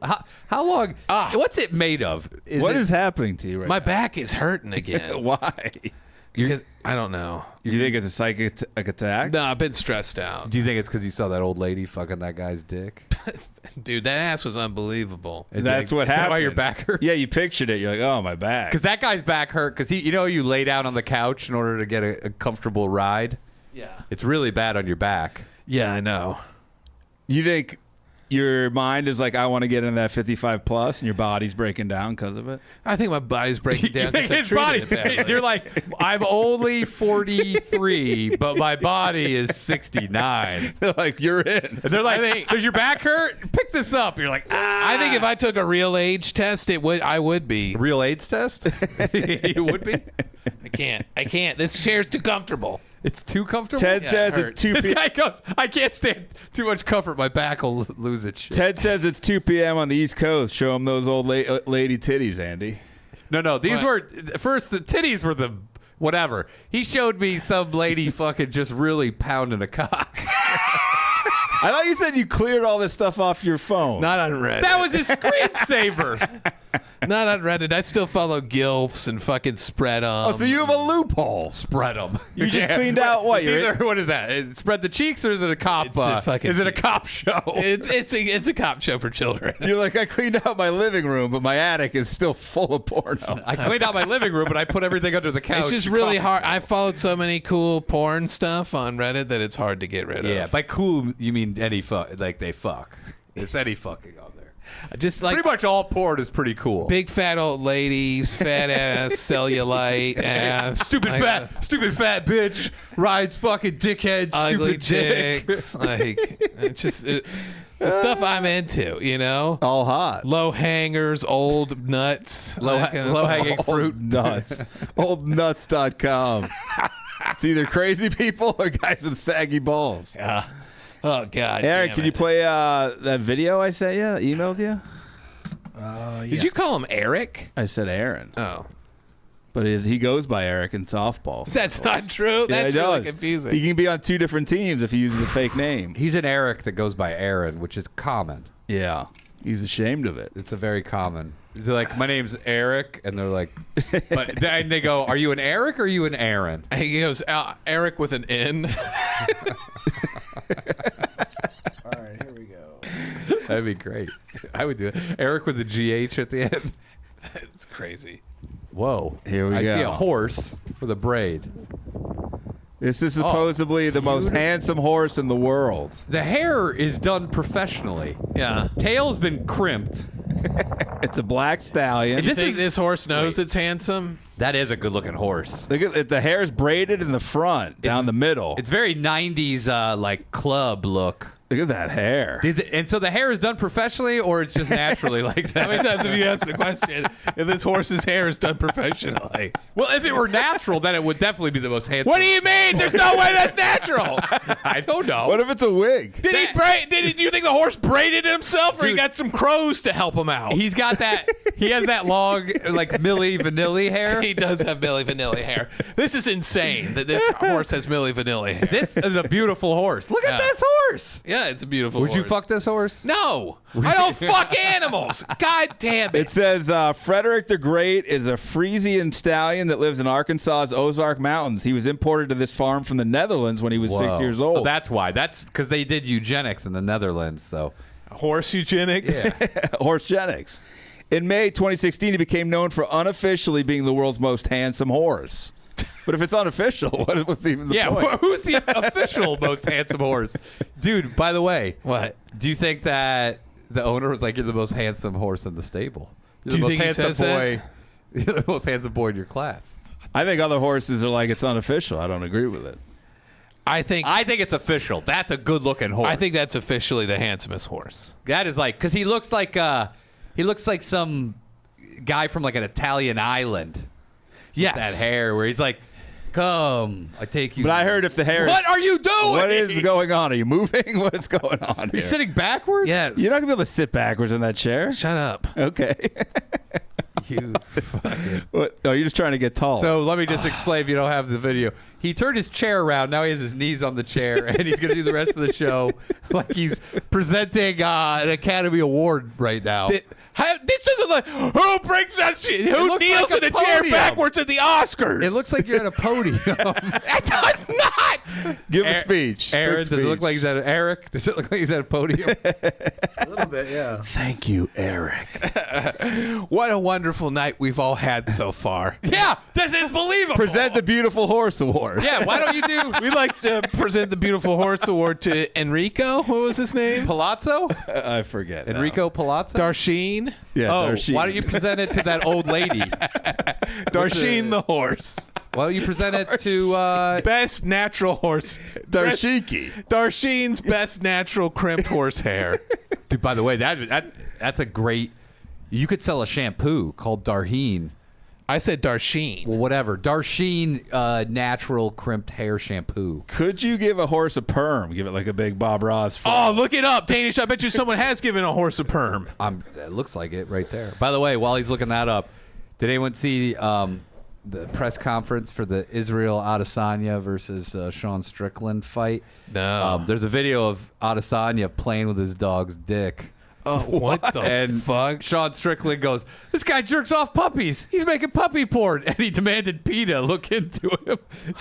How long? What's it made of? What is happening to you right My back is hurting again. now? Why? Because I don't know. Do you think it's a psychic attack? No, I've been stressed out. Do you think it's because you saw that old lady fucking that guy's dick? Dude, that ass was unbelievable. That's what Is that happened. why your back hurts? Yeah, you pictured it. You're like, oh, my back. Because that guy's back hurt. Because you lay down on the couch in order to get a comfortable ride. Yeah. It's really bad on your back. Yeah, I know. You think your mind is like, I want to get in that 55 plus, and your body's breaking down because of it? I think my body's breaking down because I His treated body. it badly. You're like, I'm only 43, but my body is 69. They're like, you're in. And they're like, does your back hurt? Pick this up. You're like, I think if I took a real age test, I would be. real AIDS test? You would be? I can't. This chair's too comfortable. It's too comfortable? Ted Yeah, says it it's 2 This p.m. guy goes, I can't stand too much comfort. My back will lose its shit. Ted says it's 2 p.m. on the East Coast. Show him those old lady titties, Andy. No. These What? were, first, the titties were the whatever. He showed me some lady fucking just really pounding a cock. I thought you said you cleared all this stuff off your phone. Not on Reddit. That was his screensaver. Not on Reddit. I still follow GILFs and fucking spread them. Oh, so you have a loophole. Spread them. You just cleaned out what? It's either, what is that? Spread the cheeks, or is it a cop? It's the fucking is it a cheeks. cop show? It's a cop show for children. You're like, I cleaned out my living room, but my attic is still full of porno. I cleaned out my living room, but I put everything under the couch. It's just really hard. I followed so many cool porn stuff on Reddit that it's hard to get rid of. Yeah, by cool you mean any fuck, like they fuck. There's any fucking on there. Just like Pretty much all porn is pretty cool. big fat old ladies, fat ass, cellulite ass, Stupid fat bitch rides fucking dickheads. ugly Stupid dick. chicks. Like it's just the stuff I'm into. You know, All hot. low hangers, old nuts, that kind of low stuff. hanging fruit. Nuts. Oldnuts.com. It's either crazy people or guys with saggy balls. Yeah. Oh God, Eric, damn could it. you play that video I sent you? Emailed you? Did you call him Eric? I said Aaron, Oh, but he goes by Eric in softball. that's not true. Yeah, That's he really does. confusing. He can be on 2 different teams if he uses a fake name. He's an Eric that goes by Aaron, which is common. Yeah, he's ashamed of it. It's a very common. They're like, my name's Eric, and they're like, but and they go, are you an Eric or are you an Aaron? He goes Eric with an N. All right, here we go. That'd be great. I would do it. Eric with a GH at the end. It's crazy. Whoa. Here we I go. see a horse with a braid. This is supposedly the most handsome horse in the world. The hair is done professionally. Yeah. Tail's been crimped. It's a black stallion. You think this horse knows it's handsome? That is a good looking horse. Look at it, the hair's braided in the front, down the middle. It's very 90s like club look. Look at that hair. And so the hair is done professionally, or it's just naturally like that? How many times have you asked the question if this horse's hair is done professionally? Well, if it were natural, then it would definitely be the most handsome. What do you mean? There's no way that's natural. I don't know. What if it's a wig? Did he braid? Do you think the horse braided it himself, or he got some crows to help him out? He's got that. He has that long, like Milli Vanilli hair. He does have Milli Vanilli hair. This is insane that this horse has Milli Vanilli hair. This is a beautiful horse. Look at Yeah. this horse. Yeah, it's a beautiful Would horse. you fuck this horse? No. I don't fuck animals. God damn It it. says Frederick the Great is a Frisian stallion that lives in Arkansas's Ozark Mountains. He was imported to this farm from the Netherlands when he was 6 years old. Oh, that's why. That's because they did eugenics in the Netherlands. So Horse eugenics? Horsegenics. In May 2016, he became known for unofficially being the world's most handsome horse. But if it's unofficial, what's even the point? Who's the official most handsome horse? Dude, by the way, What? do you think that the owner was like, you're the most handsome horse in the stable? You're Do you the think he most handsome says boy. that? You're the most handsome boy in your class. I think other horses are like, it's unofficial. I don't agree with it. I think it's official. That's a good looking horse. I think that's officially the handsomest horse. that is like, because he looks like some guy from like an Italian island. Yes. That hair where he's like, come, I take you. But I heard if the hair What are you doing? What is going on? Are you moving? What is going on Are you here? sitting backwards? Yes. You're not going to be able to sit backwards in that chair. Shut up. Okay. You fucking. What? Oh, you're just trying to get tall. So let me just explain if you don't have the video. He turned his chair around. Now he has his knees on the chair, and he's going to do the rest of the show like he's presenting an Academy Award right now. This doesn't look. Who brings that shit? Who looks kneels like in a a chair podium. backwards at the Oscars? It looks like you're at a podium. It does not. Give a speech. Aaron, Big does it look speech. like he's at Eric? Does it look like he's at a podium? A little bit, yeah. Thank you, Eric. What a wonderful night we've all had so far. Yeah, this is believable. Present the Beautiful Horse Award. Yeah, why don't you do We'd like to present the Beautiful Horse Award to Enrico. What was his name? Palazzo? I forget. now. Enrico Palazzo? Darsheen. Yeah, Oh, Darsheen. why don't you present it to that old lady? Darsheen the horse. Why don't you present it to Best natural horse. Darshiki. Darsheen's best natural crimped horse hair. Dude, by the way, that's a great. You could sell a shampoo called Darheen. I said Darsheen. Well, whatever. Darsheen natural crimped hair shampoo. Could you give a horse a perm? Give it like a big Bob Ross. Fro- Oh, look it up, Danish. I bet you someone has given a horse a perm. It looks like it right there. By the way, while he's looking that up, did anyone see the press conference for the Israel Adesanya versus Sean Strickland fight? No. There's a video of Adesanya playing with his dog's dick. Oh, what the And fuck? Sean Strickland goes, "This guy jerks off puppies. He's making puppy porn." And he demanded PETA look into him.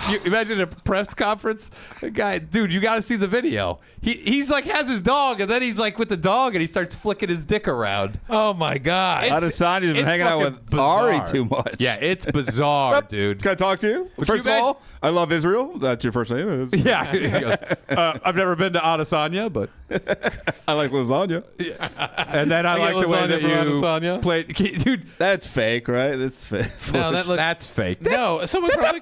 You imagine a press conference? The guy, dude, you got to see the video. He's like has his dog, and then he's like with the dog, and he starts flicking his dick around. Oh, my God. Adesanya's been It's hanging out fucking with bizarre. Ari too much. Yeah, it's bizarre, dude. Can I talk to you? you First of bet- all, I love Israel. That's your first name. Yeah, he goes, I've never been to Adesanya, but I like lasagna. and then I get like the way lasagna that from you Adesanya? played, dude. That's fake, right? That's fake. No, that looks. That's fake. no, someone probably.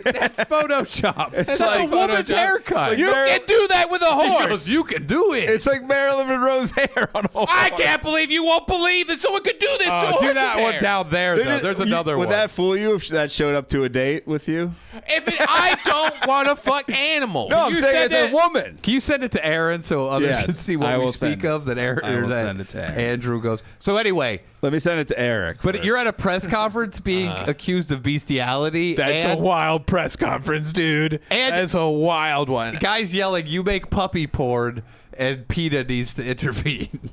That's Photoshop. That's like a like woman's Photoshop. haircut. You can do that with a He horse. goes, you can do it. It's like Marilyn Monroe's hair on a horse. I can't believe you won't believe that someone could do this to a do horse's that one hair. down there, though. There's another Would one. that fool you if that showed up to a date with you? I don't want to fuck animals. No, I'm You saying said it's a that- woman. Can you send it to Aaron so others Yes, can see I what we will speak send of? That Aaron I or will that send it to Aaron. Andrew goes. So anyway, Let me send it to Eric. but first. you're at a press conference being accused of bestiality. That's and a wild press conference, dude. And- That's a wild one. guys yelling, "You make puppy porn," and PETA needs to intervene.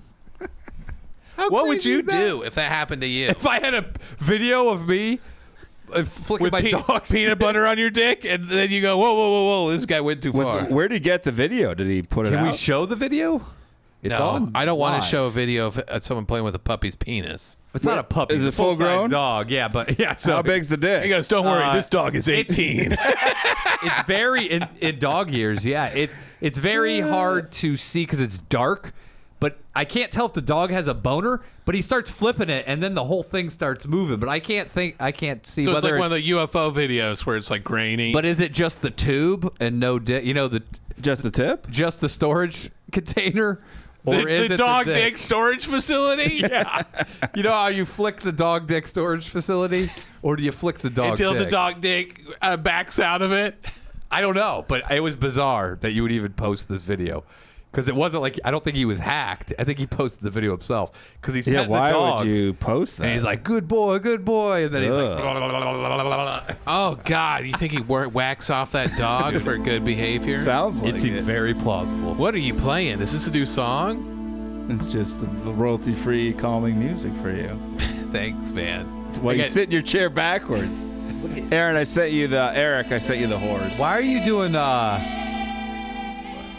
What would crazy you is that? do if that happened to you? If I had a video of me flicking With my dog's peanut butter on your dick, and then you go, whoa, whoa, whoa, whoa, this guy went too far. Where did he get the video? Did he put it Can out? we show the video? It's No, on. I don't want live. to show a video of someone playing with a puppy's penis. It's not a puppy. Is it it's a full-size full-grown? dog? Yeah, but yeah. So How big's the dick? He goes, don't worry, this dog is 18. it's very in dog years. Yeah, it's very hard to see because it's dark. But I can't tell if the dog has a boner. But he starts flipping it, and then the whole thing starts moving. But I can't see So it's whether like one of the UFO videos where it's like grainy. But is it just the tube and no dick? You know, Just the tip? just the storage container, or is the it dog the dick storage facility? Yeah. You know how you flick the dog dick storage facility, or do you flick the dog Until dick? the dog dick backs out of it. I don't know, but it was bizarre that you would even post this video. Because it wasn't like, I don't think he was hacked. I think he posted the video himself. Because he's petting why the dog. would you post that? And he's like, good boy. And then he's like, Ugh. blah, blah, blah, blah, blah, blah. Oh, God. You think he whacks off that dog for good behavior? Sounds like It seemed it. very plausible. What are you playing? Is this a new song? It's just the royalty-free calming music for you. Thanks, man. While you Okay. sit in your chair backwards. Aaron, I sent you the horse. Why are you doing,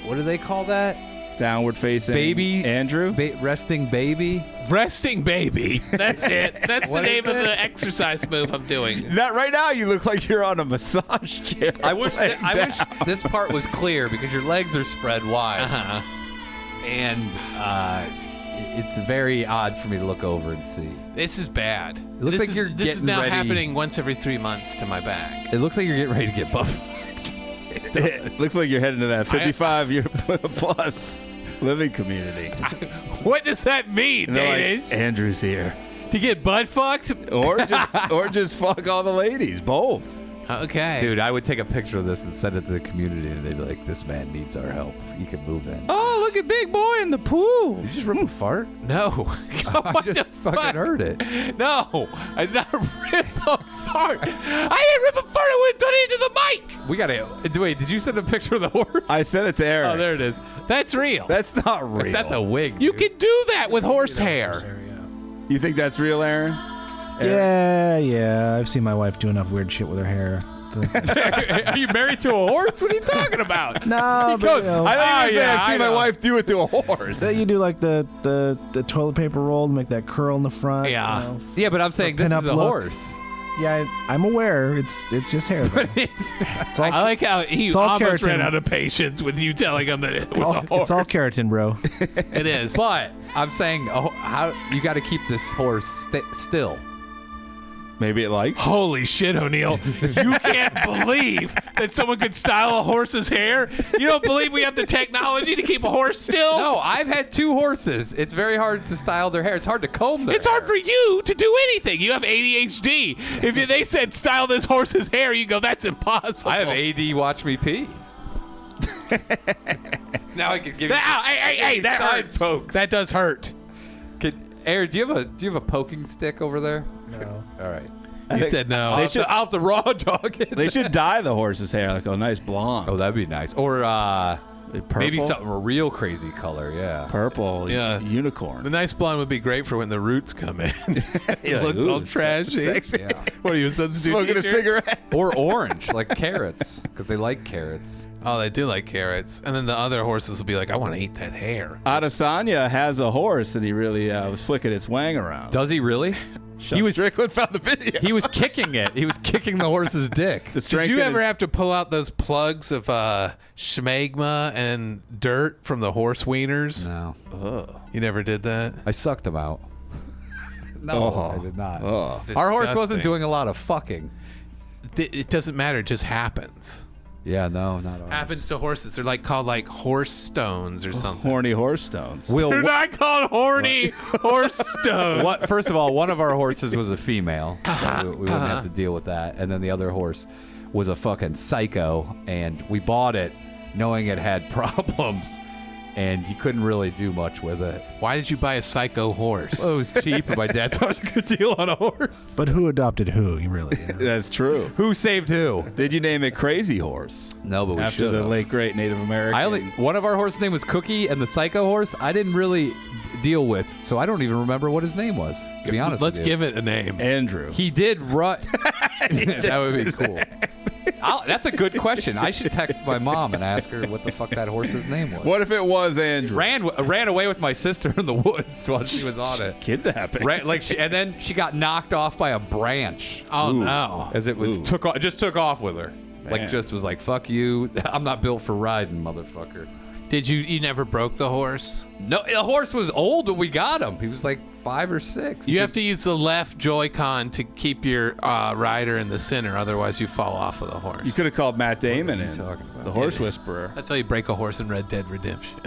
what do they call that? Downward facing Baby Andrew? Resting baby? Resting baby. That's it. That's the What is name of it? the exercise move I'm doing. Not right now. You look like you're on a massage chair. I wish laying down. this part was clear because your legs are spread wide. Uh-huh. And it's very odd for me to look over and see. This is bad. It looks this like you're This is getting now ready. happening once every 3 months to my back. It looks like you're getting ready to get buff. It looks like you're heading to that 55-year plus living community. What does that mean, And they're Danish? like, Andrew's here. To get butt fucked? Or just fuck all the ladies. Both. Okay. Dude, I would take a picture of this and send it to the community, and they'd be like, "This man needs our help. You can move in." Oh, look at Big Boy in the pool. Did you just rip a fart? No. I What just the fucking fuck? heard it. No. I did not rip a fart. I didn't rip a fart. I would have done it into the mic. We gotta wait. Did you send a picture of the horse? I sent it to Eric. Oh, there it is. That's real. That's not real. That's a wig. You dude. can do that with horse hair. You think that's real, Aaron? Yeah. I've seen my wife do enough weird shit with her hair. Are you married to a horse? What are you talking about? No, but goes, you know, I thought you were saying I've seen my know. wife do it to a horse. that you do like the toilet paper roll to make that curl in the front. Yeah. You know. Yeah, but I'm saying this is pin-up a look. horse. Yeah, I'm aware. It's just hair. But it's It's all, I like how he it's all almost keratin. ran out of patience with you telling him that it was a horse. it's all keratin, bro. It is. But I'm saying, how you got to keep this horse still. Maybe it likes. Holy shit, O'Neill. You can't believe that someone could style a horse's hair? You don't believe we have the technology to keep a horse still? No, I've had 2 horses. It's very hard to style their hair. It's hard to comb their It's hard hair. for you to do anything. You have ADHD. If they said style this horse's hair, you go, that's impossible. I have AD. Watch me pee. Now I can give you. Hey, that side hurts. pokes. That does hurt. Aaron, do you have a poking stick over there? No. All right. He said no. I'll have to raw dog it. They should dye the horse's hair like a nice blonde. Oh, that'd be nice. Or Purple? maybe something a real crazy color. Yeah. Purple. Yeah. Unicorn. The nice blonde would be great for when the roots come in. It You're like, looks ooh, all trashy. sexy. Yeah. What are you, a substitute Smoking a teacher? cigarette. Or orange, like carrots, because they like carrots. Oh, they do like carrots. And then the other horses will be like, I want to eat that hair. Adesanya has a horse and he really was flicking its wang around. Does he really? He was Strickland found the video. He was kicking it. He was kicking the horse's dick. The Did strength you in ever his- have to pull out those plugs of schmegma and dirt from the horse wieners? No. You never did that? I sucked him out. No, I did not. Oh. Our horse wasn't Disgusting. doing a lot of fucking. It doesn't matter. It just happens. Yeah, no, not ours. Happens to horses. They're called horse stones or something. horny horse stones. Will, They're not called horny horse stones. what? First of all, one of our horses was a female, so we wouldn't have to deal with that. And then the other horse was a fucking psycho, and we bought it knowing it had problems, and you couldn't really do much with it. Why did you buy a psycho horse? Well, it was cheap, and my dad thought it was a good deal on a horse. But who adopted who? You really? You know? That's true. Who saved who? Did you name it Crazy Horse? No, but we After should the have. late great Native American. One of our horses' name was Cookie, and the psycho horse I didn't really deal with, so I don't even remember what his name was. To be honest, Let's with you. give it a name. Andrew. He did run. That would be cool. That's a good question. I should text my mom and ask her what the fuck that horse's name was. What if it was Andrew? Ran away with my sister in the woods while she was on it. Kidnapping. And then she got knocked off by a branch Oh, no. as it was Ooh. just took off with her. Like Man. just was like, fuck you. I'm not built for riding, motherfucker. Did you never broke the horse? No, the horse was old when we got him. He was like 5 or 6. You have to use the left Joy-Con to keep your rider in the center, otherwise you fall off of the horse. You could have called Matt Damon in. talking about? The Horse Whisperer. That's how you break a horse in Red Dead Redemption.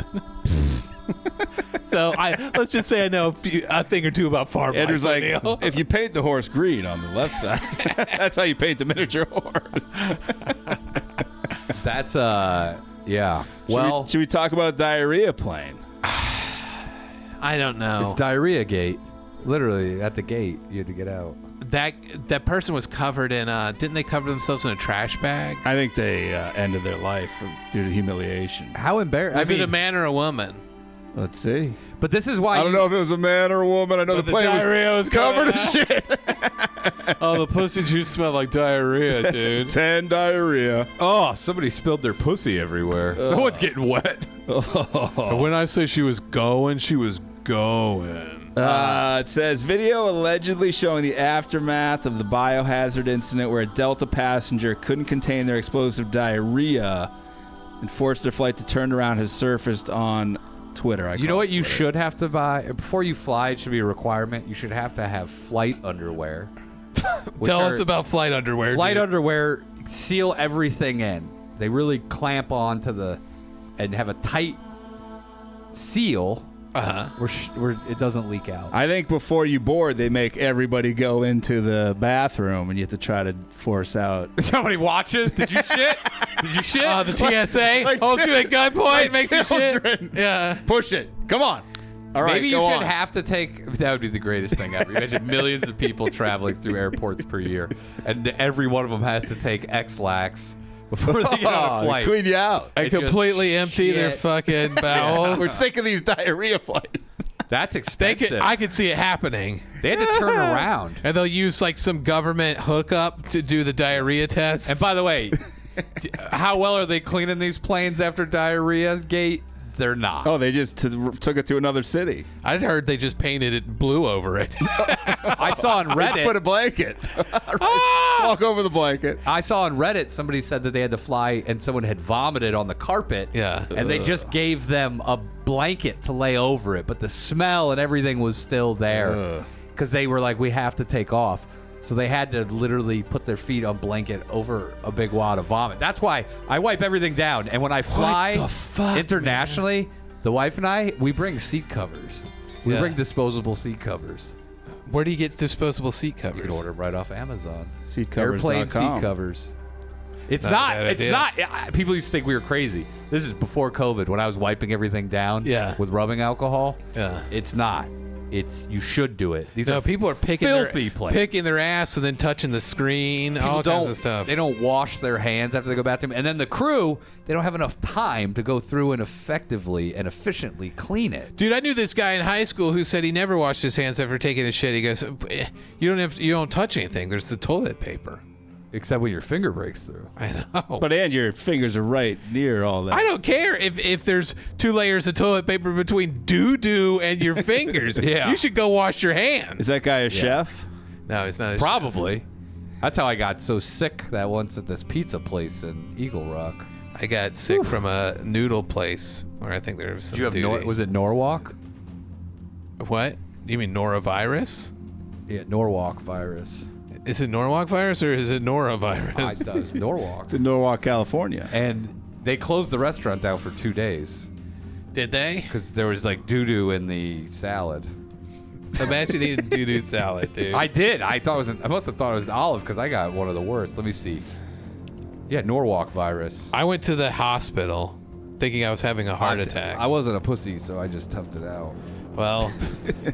So let's just say I know a thing or two about farm Andrew's life, like, O'Neill. if you paint the horse green on the left side, that's how you paint the miniature horse. That's yeah. Well, should we talk about diarrhea plane? I don't know. it's diarrhea gate. Literally at the gate, you had to get out. That person was covered in didn't they cover themselves in a trash bag? I think they ended their life due to humiliation. How embarrassing! Was it a man or a woman? Let's see. But this is why I don't know if it was a man or a woman. I know the plane was covered in shit. Oh, the pussy juice smelled like diarrhea, dude. 10 diarrhea. Oh, somebody spilled their pussy everywhere. Someone's getting wet. When I say she was going, she was going. It says video allegedly showing the aftermath of the biohazard incident where a Delta passenger couldn't contain their explosive diarrhea and forced their flight to turn around has surfaced on Twitter. You know what you should have to buy before you fly? It should be a requirement. You should have to have flight underwear. Tell us about flight underwear. Flight dude. underwear seal everything in. They really clamp onto and have a tight seal where it doesn't leak out. I think before you board, they make everybody go into the bathroom and you have to try to force out. Somebody watches. Did you shit? Did you shit? The TSA holds you at gunpoint, makes you shit. Yeah. Push it. Come on. All right, Maybe you go should on. have to take. That would be the greatest thing ever. Imagine millions of people traveling through airports per year, and every one of them has to take X-Lax before they get on a flight. Clean you out. And It just completely empty their shit. fucking bowels. We're sick of these diarrhea flights. That's expensive. I could see it happening. They had to turn around. And they'll use like some government hookup to do the diarrhea test. And by the way, how well are they cleaning these planes after diarrhea gate? They're not. Oh, they just took it to another city. I'd heard they just painted it blue over it. I saw on Reddit. Put a blanket. Walk over the blanket. I saw on Reddit somebody said that they had to fly and someone had vomited on the carpet. Yeah. And they just gave them a blanket to lay over it, but the smell and everything was still there because they were like, we have to take off. So they had to literally put their feet on blanket over a big wad of vomit. That's why I wipe everything down. And when I fly internationally, the wife and I, we bring seat covers. We bring disposable seat covers. Where do you get disposable seat covers? You can order them right off Amazon. Seatcovers.com. Airplane seat covers. It's Not a not. bad It's idea. not. People used to think we were crazy. This is before COVID when I was wiping everything down Yeah. with rubbing alcohol. Yeah. It's not. It's you should do it. These No, are people are picking filthy their ass and then touching the screen, People all kinds of stuff. They don't wash their hands after they go bathroom, and then the crew, they don't have enough time to go through and effectively and efficiently clean it. Dude, I knew this guy in high school who said he never washed his hands after taking a shit. He goes, you don't touch anything. There's the toilet paper. Except when your finger breaks through. I know. But and your fingers are right near all that. I don't care if there's 2 layers of toilet paper between doo-doo and your fingers. Yeah. You should go wash your hands. Is that guy a chef? No, it's not. Probably. That's how I got so sick that once at this pizza place in Eagle Rock. I got sick from a noodle place where I think there was some Did you have was it Norwalk? What? You mean norovirus? Yeah, Norwalk virus. Is it Norwalk virus or is it I norovirus? thought it was Norwalk. In Norwalk, California. And they closed the restaurant down for 2 days Did they? because there was like doo-doo in the salad. Imagine eating doo-doo salad, dude. I did. I must have thought it was an olive because I got one of the worst. Let me see. Yeah, Norwalk virus. I went to the hospital thinking I was having a heart attack. I wasn't a pussy, so I just toughed it out. Well,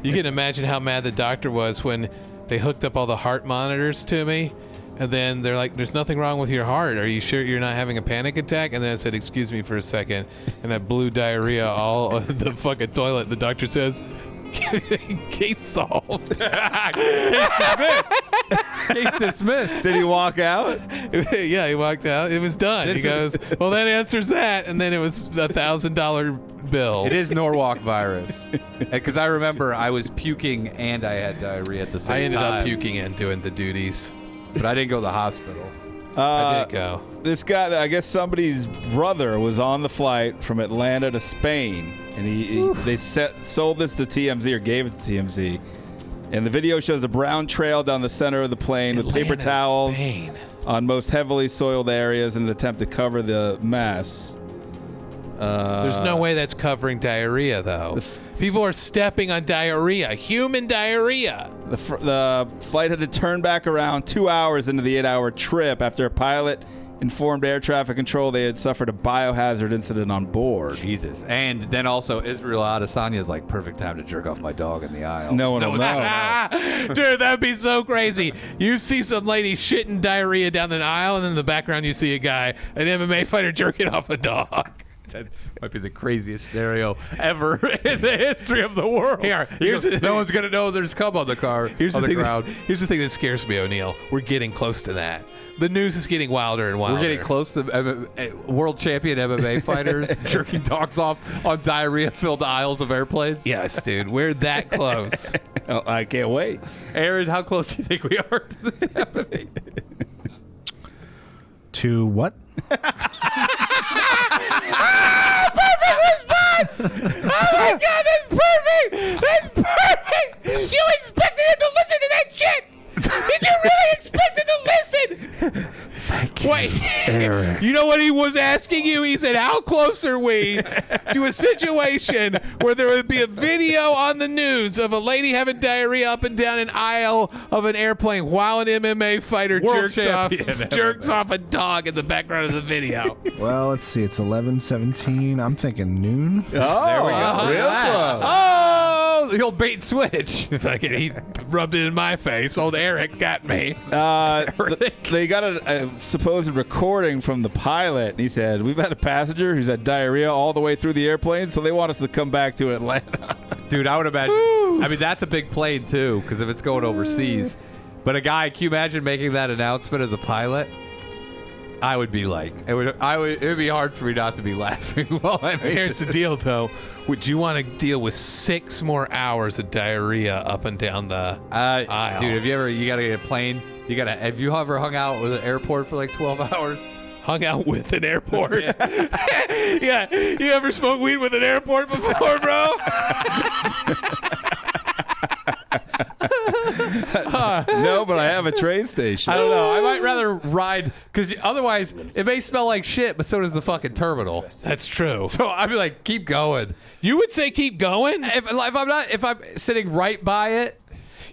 you can imagine how mad the doctor was when they hooked up all the heart monitors to me. And then they're like, there's nothing wrong with your heart. Are you sure you're not having a panic attack? And then I said, excuse me for a second. And I blew diarrhea all over the fucking toilet. The doctor says, case solved. Case dismissed. Did he walk out? Yeah, he walked out. It was done. He goes, well, that answers that. And then it was $1,000 bill. It is Norwalk virus. Because I remember I was puking and I had diarrhea at the same I ended time. up puking and doing the duties. But I didn't go to the hospital. I did go. This guy, I guess somebody's brother was on the flight from Atlanta to Spain, and they sold this to TMZ or gave it to TMZ. And the video shows a brown trail down the center of the plane with paper Atlanta, towels Spain. on most heavily soiled areas in an attempt to cover the mess. There's no way that's covering diarrhea, though. People are stepping on diarrhea, human diarrhea. The flight had to turn back around 2 hours into the 8-hour trip after a pilot informed air traffic control they had suffered a biohazard incident on board. Jesus. And then also Israel Adesanya's like, perfect time to jerk off my dog in the aisle. No one will know. Dude, that'd be so crazy. You see some lady shitting diarrhea down the aisle, and in the background you see a guy, an MMA fighter, jerking off a dog. That might be the craziest scenario ever in the history of the world. No one's gonna know there's cum on the car. Here's on the the thing. ground. Here's the thing that scares me, O'Neill. We're getting close to that. The news is getting wilder and wilder. We're getting close to world champion MMA fighters jerking dogs off on diarrhea-filled aisles of airplanes. Yes, dude. We're that close. Oh, I can't wait. Aaron, how close do you think we are to this happening? To what? Perfect response! Oh my God, that's perfect! That's perfect! You expected him to listen to that shit! Did you really expect him to listen? Thank you. Wait, Eric. you know what he was asking you? He said, how close are we to a situation where there would be a video on the news of a lady having diarrhea up and down an aisle of an airplane while an MMA fighter World jerks champion off a dog in the background of the video? Well, let's see. It's 11:17. I'm thinking noon. Oh, there we go. Real close. Oh, the old bait and switch. Fucking, he rubbed it in my face. Old Eric got me. They got a supposed recording from the pilot, and he said, we've had a passenger who's had diarrhea all the way through the airplane, so they want us to come back to Atlanta. Dude, I would imagine. I mean, that's a big plane too, because if it's going overseas. But a guy, can you imagine making that announcement as a pilot? I would be like, it would be hard for me not to be laughing while I made Here's the deal, though. Would you want to deal with 6 more hours of diarrhea up and down the aisle? Dude, you gotta get a plane? Have you ever hung out with an airport for like 12 hours? Hung out with an airport? Yeah. You ever smoked weed with an airport before, bro? No, but I have a train station. I don't know. I might rather ride, because otherwise it may smell like shit, but so does the fucking terminal. That's true. So I'd be like, keep going. You would say keep going? If I'm sitting right by it,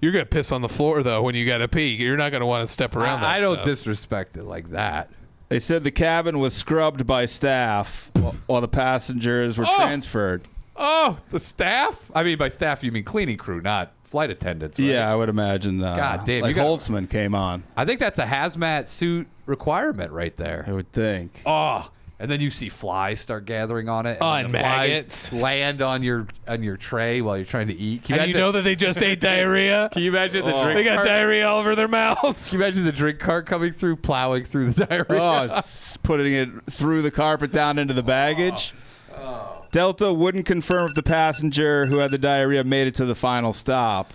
You're going to piss on the floor, though, when you got to pee. You're not going to want to step around that I don't stuff. disrespect it like that. They said the cabin was scrubbed by staff while the passengers were transferred. Oh, the staff? I mean, by staff, you mean cleaning crew, not flight attendants, right? Yeah, I would imagine. God damn, like Holtzman came on. I think that's a hazmat suit requirement right there. I would think. Oh, and then you see flies start gathering on it. And the flies maggots. land on your tray while you're trying to eat. And you know that they just ate diarrhea? Can you imagine the drink They got cart? diarrhea all over their mouths. Can you imagine the drink cart coming through, plowing through the diarrhea? Putting it through the carpet down into the baggage. Delta wouldn't confirm if the passenger who had the diarrhea made it to the final stop.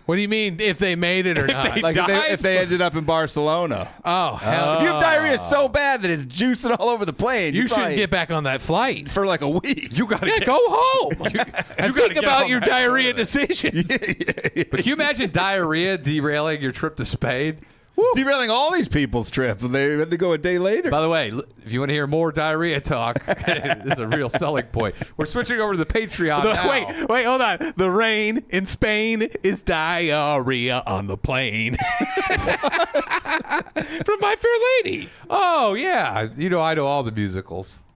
What do you mean if they made it or not? Like if they ended up in Barcelona. Oh, hell. If you have diarrhea so bad that it's juicing all over the plane, You you shouldn't get back on that flight. for like a week. You gotta Yeah, go home. And gotta think get about home your that diarrhea Saturday. decisions. But can you imagine diarrhea derailing your trip to Spain? Derailing all these people's trip. They had to go a day later. By the way, if you want to hear more diarrhea talk, this is a real selling point. We're switching over to the Patreon now. Wait, hold on. The rain in Spain is diarrhea on the plane. From My Fair Lady. Oh, yeah. I know all the musicals.